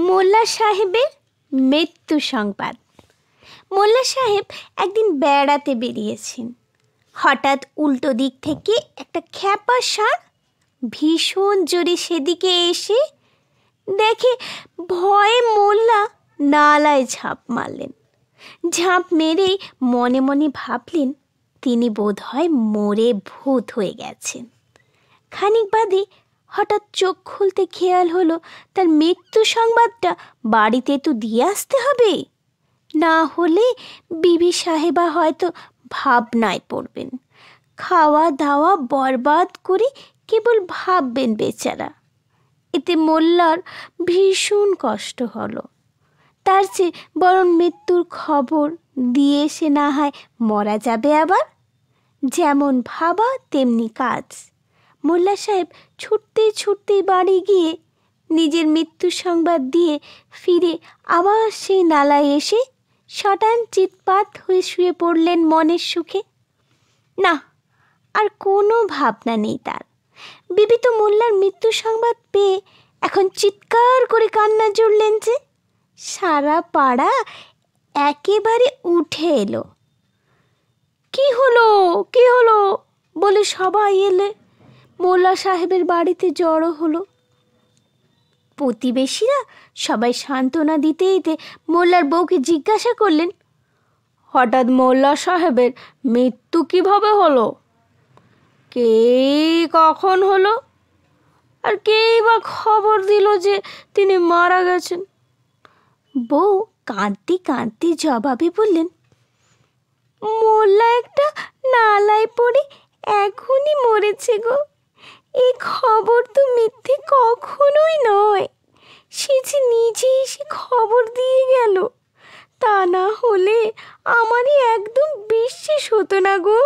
মোল্লা সাহেবের মৃত্যু সংবাদ। মোল্লা সাহেব একদিন বেড়াতে বেরিয়েছেন। হঠাৎ উল্টো দিক থেকে একটা খ্যাপা ষাঁড় ভীষণ জোরে সেদিকে এসে দেখে ভয়ে মোল্লা নালায় ঝাঁপ মারলেন। ঝাঁপ মেরেই মনে মনে ভাবলেন তিনি বোধহয় মরে ভূত হয়ে গেছেন। খানিক বাদে হঠাৎ চোখ খুলতে খেয়াল হলো তার মৃত্যু সংবাদটা বাড়িতে তো দিয়ে আসতে হবে, না হলে বিবি সাহেবা হয়তো ভাবনায় পড়বেন, খাওয়া দাওয়া বরবাদ করে কেবল ভাববেন বেচারা। এতে মোল্লার ভীষণ কষ্ট হলো। তার চেয়ে বরং মৃত্যুর খবর দিয়ে এসে না হয় মরা যাবে আবার। যেমন ভাবা তেমনি কাজ। মোল্লা সাহেব ছুটতে ছুটতে বাড়ি গিয়ে নিজের মৃত্যু সংবাদ দিয়ে ফিরে আবার সেই নালায় এসে শটান চিৎপাত হয়ে শুয়ে পড়লেন মনের সুখে। না, আর কোনো ভাবনা নেই তার। বিবি তো মোল্লার মৃত্যু সংবাদ পেয়ে এখন চিৎকার করে কান্না জুড়লেন যে সারা পাড়া একেবারে উঠে এলো। কি হলো কি হলো বলে সবাই এলে মোল্লা সাহেবের বাড়িতে জড়ো হলো। প্রতিবেশীরা সবাই সান্ত্বনা দিতে দিতে মোল্লার বউকে জিজ্ঞাসা করলেন, হঠাৎ মোল্লা সাহেবের মৃত্যু কিভাবে হলো? কে কখন হলো? আর কেই বা খবর দিল যে তিনি মারা গেছেন? বউ কাঁদতে কাঁদতে জবাবে বললেন, মোল্লা একটা নালায় পড়ে এখনই মরেছে গো। এই খবর তো মিথ্যে কখনোই নয়। সে যে নিজে এসে খবর দিয়ে গেল, তা না হলে আমারই একদম বিশ্বাস হতো না গো।